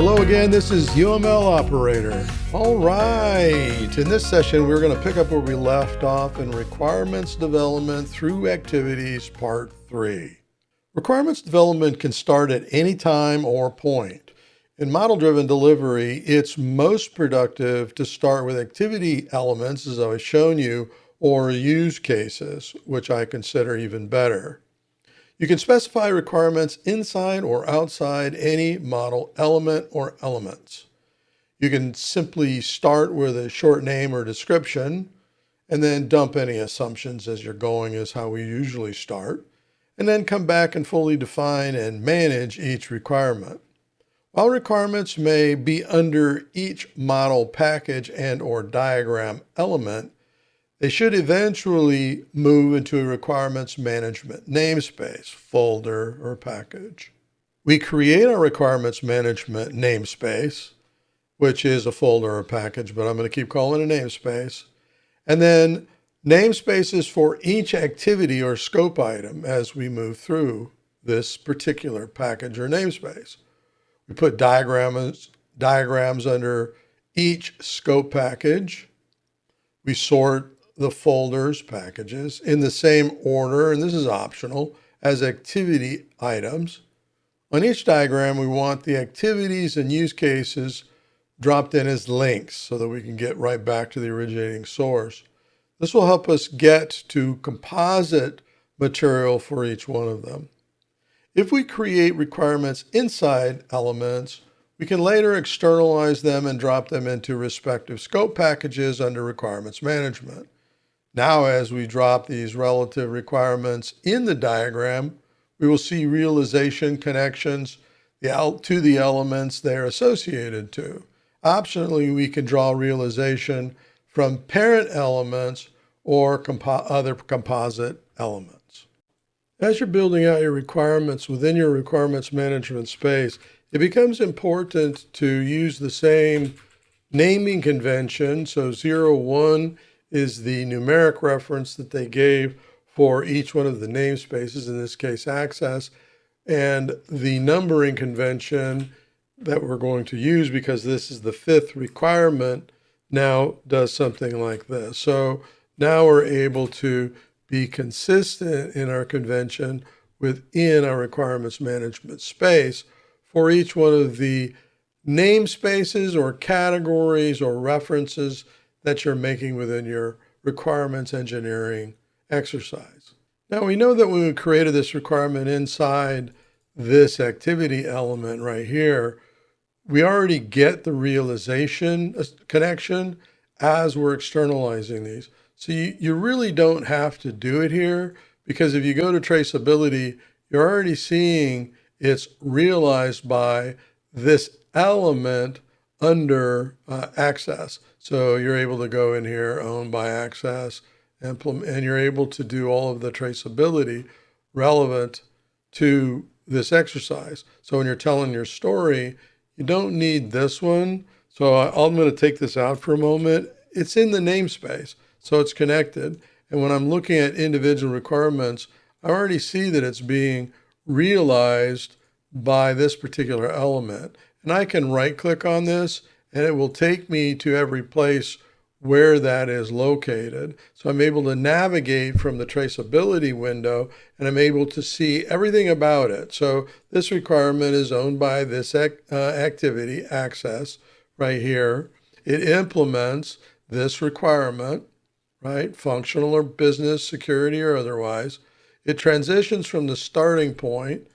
Hello again, this is UML Operator. All right, in this session we're going to pick up where we left off in Requirements Development through Activities Part 3. Requirements development can start at any time or point. In model-driven delivery, it's most productive to start with activity elements, as I've shown you, or use cases, which I consider even better. You can specify requirements inside or outside any model element or elements. You can simply start with a short name or description and then dump any assumptions as you're going, is how we usually start, and then come back and fully define and manage each requirement. While requirements may be under each model package and or diagram element, they should eventually move into a requirements management namespace, folder, or package. We create our requirements management namespace, which is a folder or package, but I'm going to keep calling it a namespace. And then namespaces for each activity or scope item as we move through this particular package or namespace. We put diagrams under each scope package. We sort the folders, packages, in the same order, and this is optional, as activity items. On each diagram, we want the activities and use cases dropped in as links so that we can get right back to the originating source. This will help us get to composite material for each one of them. If we create requirements inside elements, we can later externalize them and drop them into respective scope packages under requirements management. Now, as we drop these relative requirements in the diagram, we will see realization connections to the elements they're associated to. Optionally, we can draw realization from parent elements or other composite elements. As you're building out your requirements within your requirements management space, it becomes important to use the same naming convention. So 01 is the numeric reference that they gave for each one of the namespaces, in this case access, and the numbering convention that we're going to use, because this is the fifth requirement, now does something like this. So now we're able to be consistent in our convention within our requirements management space for each one of the namespaces or categories or references that you're making within your requirements engineering exercise. Now, we know that when we created this requirement inside this activity element right here, we already get the realization connection as we're externalizing these. So you really don't have to do it here, because if you go to traceability, you're already seeing it's realized by this element under access. So you're able to go in here, owned by access, and you're able to do all of the traceability relevant to this exercise. So when you're telling your story, you don't need this one. So I'm going to take this out for a moment. It's in the namespace, so it's connected. And when I'm looking at individual requirements, I already see that it's being realized by this particular element. And I can right click on this and it will take me to every place where that is located. So I'm able to navigate from the traceability window and I'm able to see everything about it. So this requirement is owned by this activity, access, right here. It implements this requirement, right? Functional or business, security or otherwise. It transitions from the starting point,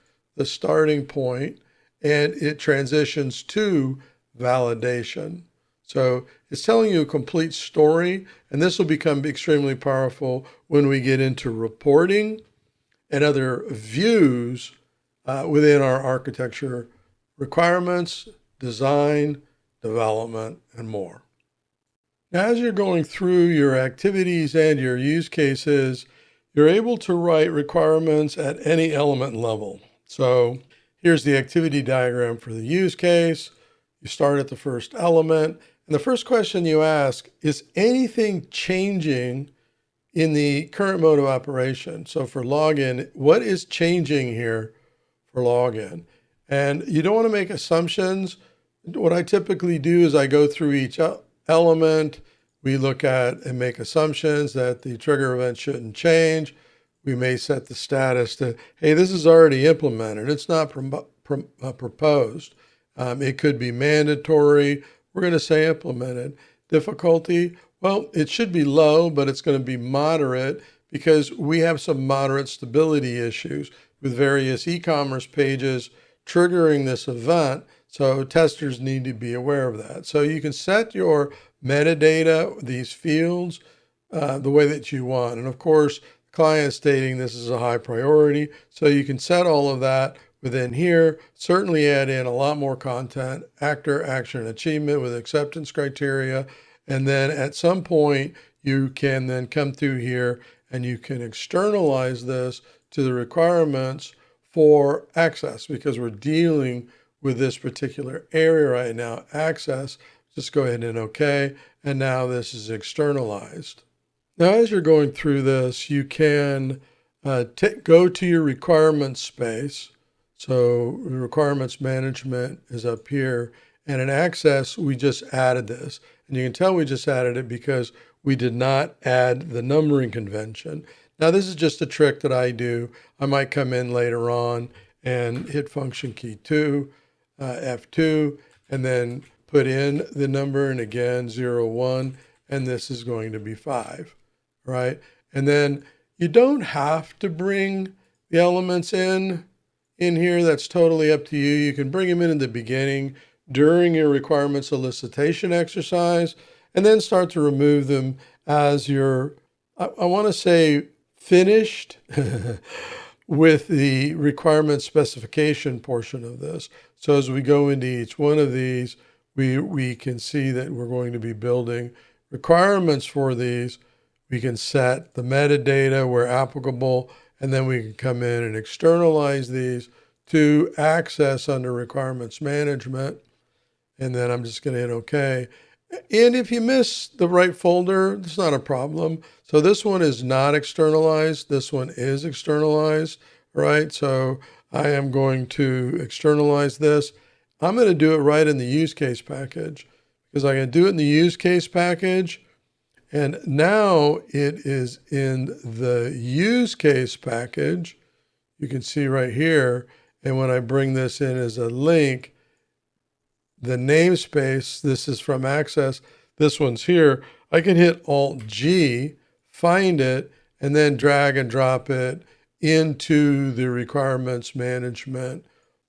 and it transitions to validation. So it's telling you a complete story, and this will become extremely powerful when we get into reporting and other views within our architecture requirements, design, development, and more. Now, as you're going through your activities and your use cases, you're able to write requirements at any element level. So here's the activity diagram for the use case. You start at the first element, and the first question you ask is anything changing in the current mode of operation? So for login, what is changing here for login? And you don't want to make assumptions, What I typically do is I go through each element. We look at and make assumptions that the trigger event shouldn't change. We may set the status to, hey, this is already implemented. It's not proposed. It could be mandatory. We're going to say implemented. Difficulty, well, it should be low, but it's going to be moderate because we have some moderate stability issues with various e-commerce pages triggering this event. So testers need to be aware of that. So you can set your metadata, these fields, the way that you want. And of course, the client is stating this is a high priority. So you can set all of that within here. Certainly add in a lot more content, actor, action, and achievement with acceptance criteria. And then at some point, you can then come through here and you can externalize this to the requirements for access, because we're dealing with this particular area right now, access. Just go ahead and OK. And now this is externalized. Now, as you're going through this, you can go to your requirements space. So requirements management is up here. And in access, we just added this. And you can tell we just added it because we did not add the numbering convention. Now, this is just a trick that I do. I might come in later on and hit function key 2, F2, and then put in the number, and again, 0, 1, and this is going to be 5, right? And then you don't have to bring the elements in here. That's totally up to you. You can bring them in the beginning during your requirement solicitation exercise, and then start to remove them as you're, I want to say, finished with the requirement specification portion of this. So as we go into each one of these, we can see that we're going to be building requirements for these. We can set the metadata where applicable, and then we can come in and externalize these to access under requirements management. And then I'm just going to hit OK. And if you miss the right folder, it's not a problem. So this one is not externalized. This one is externalized, right? So I am going to externalize this. I'm going to do it right in the use case package, because I can do it in the use case package. And now it is in the use case package. You can see right here. And when I bring this in as a link, the namespace, this is from access, this one's here. I can hit Alt-G, find it, and then drag and drop it into the requirements management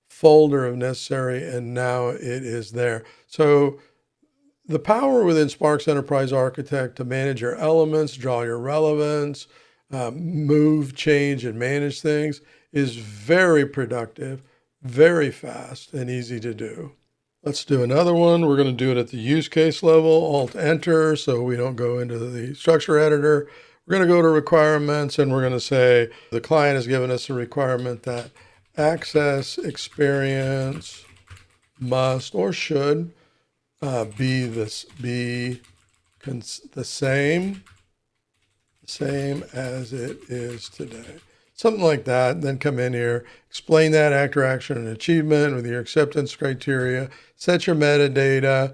folder if necessary, and now it is there. So the power within Sparx Enterprise Architect to manage your elements, draw your relevance, move, change, and manage things is very productive, very fast, and easy to do. Let's do another one. We're going to do it at the use case level, Alt-Enter, so we don't go into the structure editor. We're going to go to requirements, and we're going to say the client has given us a requirement that access experience must or should be the same as it is today. Something like that. Then come in here, explain that actor, action, and achievement with your acceptance criteria, set your metadata.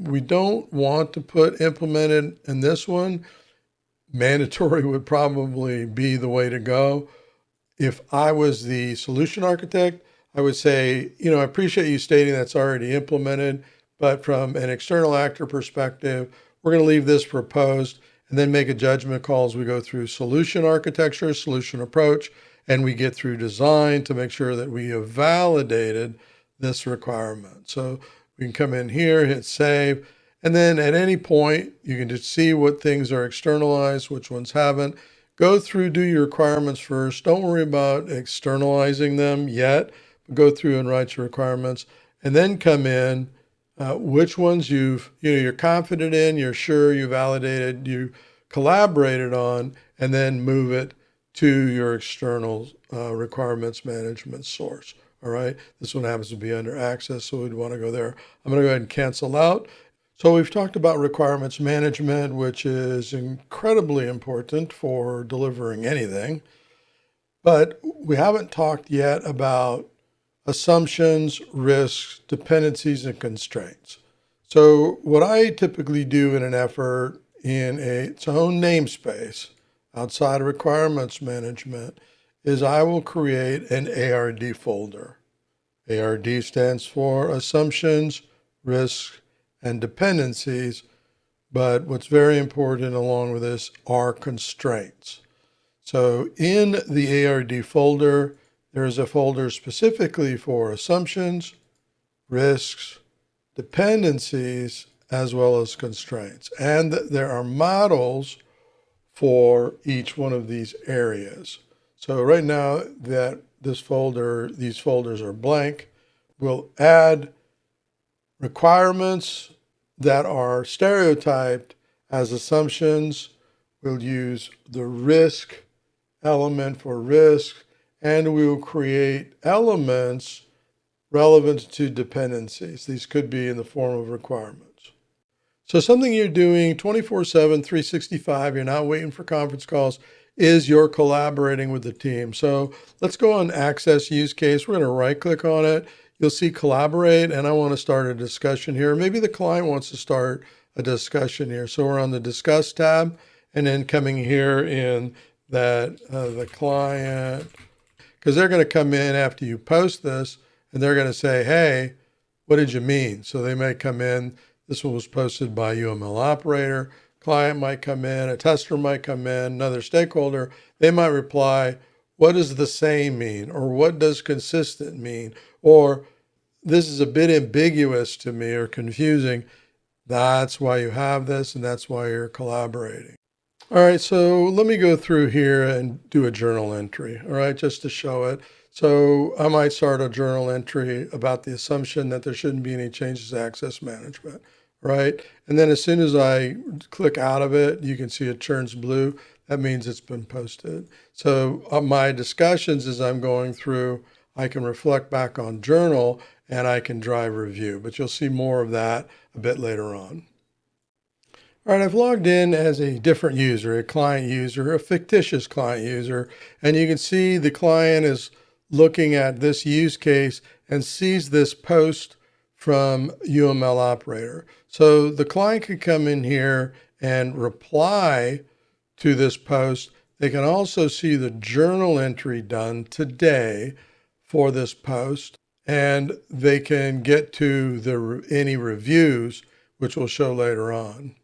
We don't want to put implemented in this one. Mandatory would probably be the way to go. If I was the solution architect, I would say, I appreciate you stating that's already implemented, but from an external actor perspective, we're going to leave this proposed and then make a judgment call as we go through solution architecture, solution approach, and we get through design to make sure that we have validated this requirement. So we can come in here, hit save, and then at any point, you can just see what things are externalized, which ones haven't. Go through, do your requirements first. Don't worry about externalizing them yet. Go through and write your requirements, and then come in which ones you're confident in, you're sure, you validated, you collaborated on, and then move it to your external requirements management source. All right, this one happens to be under access, so we'd want to go there. I'm going to go ahead and cancel out. So we've talked about requirements management, which is incredibly important for delivering anything, but we haven't talked yet about assumptions, risks, dependencies, and constraints. So what I typically do in an effort in its own namespace outside of requirements management is I will create an ARD folder. ARD stands for assumptions, risks, and dependencies. But what's very important along with this are constraints. So in the ARD folder, there is a folder specifically for assumptions, risks, dependencies, as well as constraints. And there are models for each one of these areas. So right now that these folders are blank, we'll add requirements that are stereotyped as assumptions. We'll use the risk element for risk, and we will create elements relevant to dependencies. These could be in the form of requirements. So something you're doing 24/7, 365, you're not waiting for conference calls, is you're collaborating with the team. So let's go on Access Use Case. We're going to right click on it. You'll see Collaborate, and I want to start a discussion here. Maybe the client wants to start a discussion here. So we're on the Discuss tab, and then coming here in that the client, because they're going to come in after you post this, and they're going to say, hey, what did you mean? So they may come in. This one was posted by UML operator. Client might come in, a tester might come in, another stakeholder. They might reply, what does the same mean? Or what does consistent mean? Or this is a bit ambiguous to me or confusing. That's why you have this, and that's why you're collaborating. All right, so let me go through here and do a journal entry, all right, just to show it. So I might start a journal entry about the assumption that there shouldn't be any changes to access management, right? And then as soon as I click out of it, you can see it turns blue. That means it's been posted. So my discussions as I'm going through, I can reflect back on journal and I can drive review, but you'll see more of that a bit later on. All right, I've logged in as a different user, a client user, a fictitious client user, and you can see the client is looking at this use case and sees this post from UML operator. So the client can come in here and reply to this post. They can also see the journal entry done today for this post, and they can get to any reviews, which we'll show later on.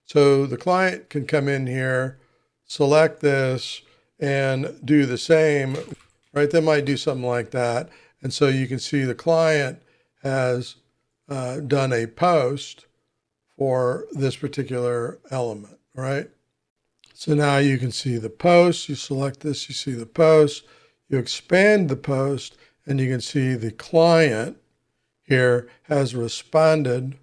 So the client can come in here, select this, and do the same, right? They might do something like that. And so you can see the client has done a post for this particular element, right? So now you can see the post. You select this, you see the post. You expand the post, and you can see the client here has responded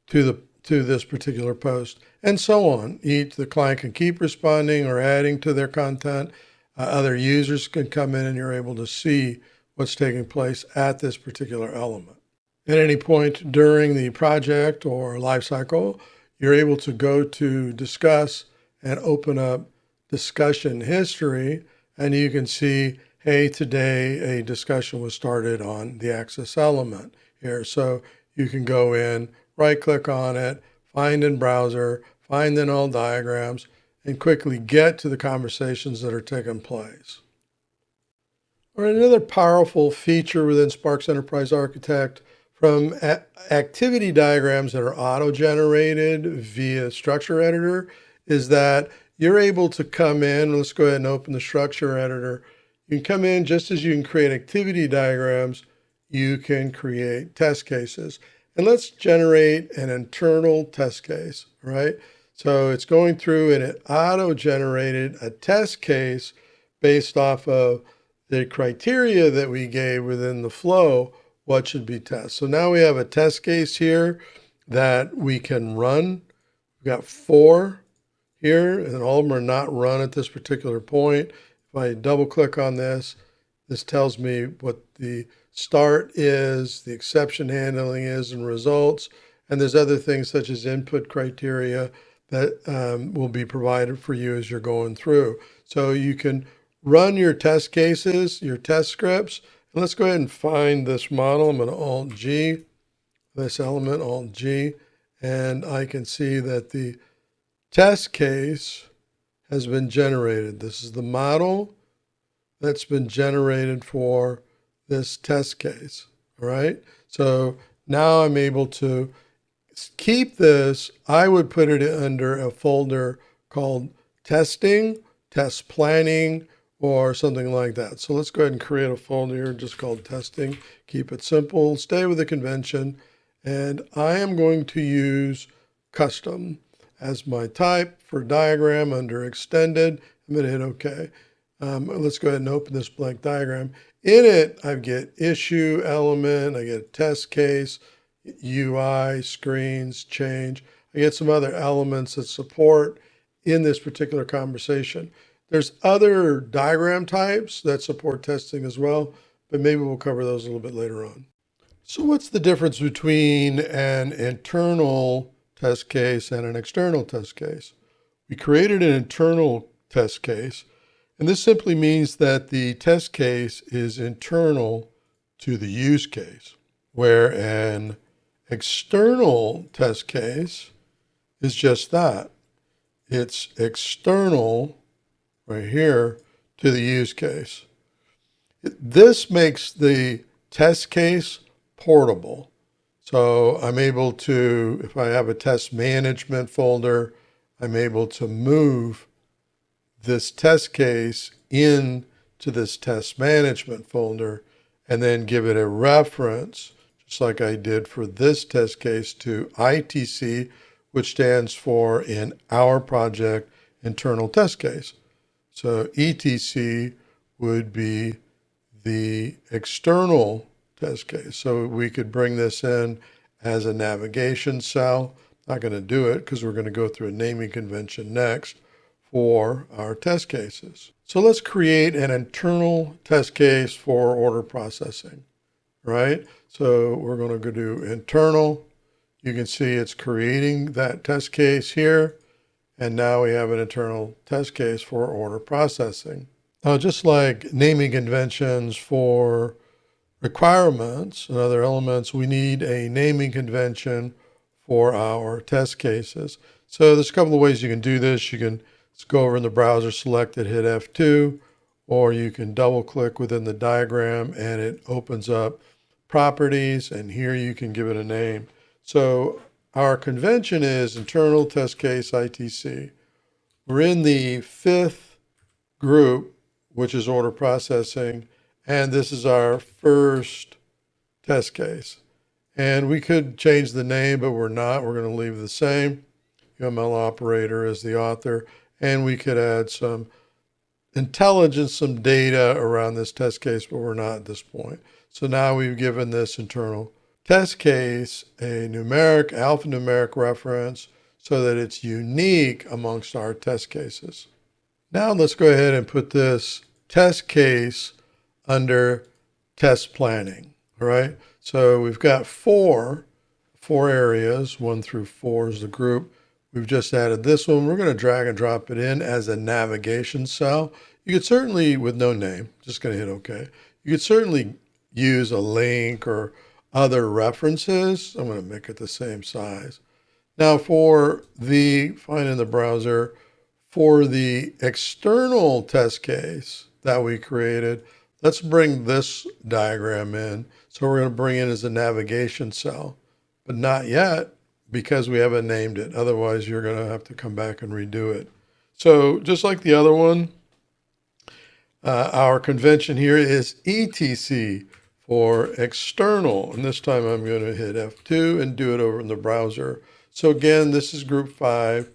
to this particular post, and so on. The client can keep responding or adding to their content. Other users can come in and you're able to see what's taking place at this particular element. At any point during the project or life cycle, you're able to go to Discuss and open up discussion history, and you can see, hey, today a discussion was started on the access element here. So you can go in, right click on it, find in browser, find in all diagrams, and quickly get to the conversations that are taking place. Or another powerful feature within Sparx Enterprise Architect, from activity diagrams that are auto-generated via structure editor, is that you're able to come in. Let's go ahead and open the structure editor. You can come in just as you can create activity diagrams, you can create test cases. And let's generate an internal test case, right? So it's going through and it auto-generated a test case based off of the criteria that we gave within the flow, what should be tested. So now we have a test case here that we can run. We've got 4 here, and all of them are not run at this particular point. If I double click on this, this tells me what the start is, the exception handling is, and results. And there's other things such as input criteria that will be provided for you as you're going through. So you can run your test cases, your test scripts. Let's go ahead and find this model. I'm going to Alt-G, this element, Alt-G, and I can see that the test case has been generated. This is the model that's been generated for this test case, all right? So now I'm able to keep this. I would put it under a folder called testing, test planning, or something like that. So let's go ahead and create a folder here just called testing. Keep it simple, stay with the convention, and I am going to use custom as my type for diagram under extended. I'm going to hit OK. Let's go ahead and open this blank diagram. In it, I get issue element, I get test case, UI, screens, change. I get some other elements that support in this particular conversation. There's other diagram types that support testing as well, but maybe we'll cover those a little bit later on. So what's the difference between an internal test case and an external test case? We created an internal test case, and this simply means that the test case is internal to the use case, where an external test case is just that. It's external right here to the use case. This makes the test case portable. So I'm able to, if I have a test management folder, I'm able to move this test case into this test management folder and then give it a reference, just like I did for this test case, to ITC, which stands for, in our project, internal test case. So ETC would be the external test case. So we could bring this in as a navigation cell. Not going to do it because we're going to go through a naming convention next for our test cases. So let's create an internal test case for order processing, right? So we're going to go do internal. You can see it's creating that test case here. And now we have an internal test case for order processing. Now, just like naming conventions for requirements and other elements, we need a naming convention for our test cases. So there's a couple of ways you can do this. You can just go over in the browser, select it, hit F2, or you can double click within the diagram and it opens up properties, and here you can give it a name. So our convention is internal test case ITC. We're in the 5th group, which is order processing, and this is our first test case. And we could change the name, but we're not. We're going to leave the same. UMLO operator is the author, and we could add some intelligence, some data around this test case, but we're not at this point. So now we've given this internal test case a numeric, alphanumeric reference so that it's unique amongst our test cases. Now let's go ahead and put this test case under test planning, all right? So we've got four areas, 1 through 4 is the group. We've just added this one. We're going to drag and drop it in as a navigation cell. You could certainly, with no name, just going to hit OK. You could certainly use a link or other references. I'm going to make it the same size. Now for the, find in the browser, for the external test case that we created, let's bring this diagram in. So we're going to bring it as a navigation cell, but not yet because we haven't named it. Otherwise, you're going to have to come back and redo it. So just like the other one, our convention here is ETC for external. And this time I'm going to hit F2 and do it over in the browser. So again, this is group 5.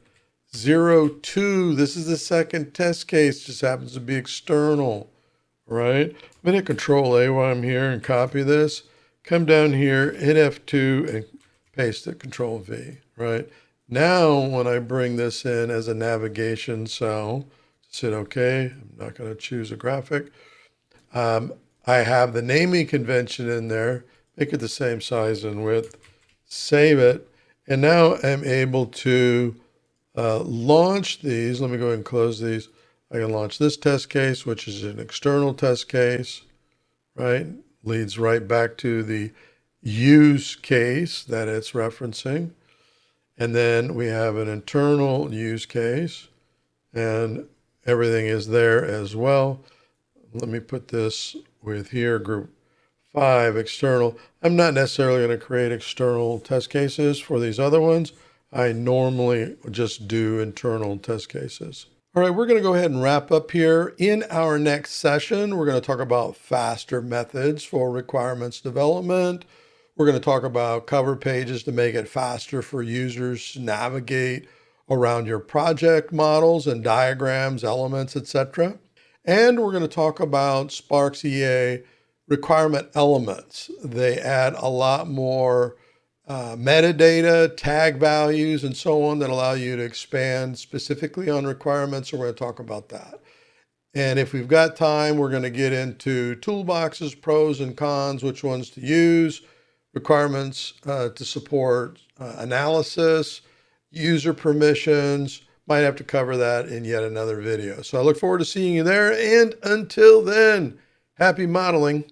02, this is the second test case, just happens to be external, right? I'm going to hit Control A while I'm here and copy this. Come down here, hit F2 and paste it, Control V, right? Now, when I bring this in as a navigation cell, just hit OK. I'm not going to choose a graphic. I have the naming convention in there, make it the same size and width, save it, and now I'm able to launch these. Let me go ahead and close these. I can launch this test case, which is an external test case, right? leads right back to the use case that it's referencing. And then we have an internal use case, and everything is there as well. Let me put this with here, group 5, external. I'm not necessarily going to create external test cases for these other ones. I normally just do internal test cases. All right, we're going to go ahead and wrap up here. In our next session, we're going to talk about faster methods for requirements development. We're going to talk about cover pages to make it faster for users to navigate around your project models and diagrams, elements, etc. And we're going to talk about Sparx EA requirement elements. They add a lot more metadata, tag values, and so on that allow you to expand specifically on requirements. So we're going to talk about that. And if we've got time, we're going to get into toolboxes, pros and cons, which ones to use, requirements to support analysis, user permissions. Might have to cover that in yet another video. So I look forward to seeing you there. And until then, happy modeling.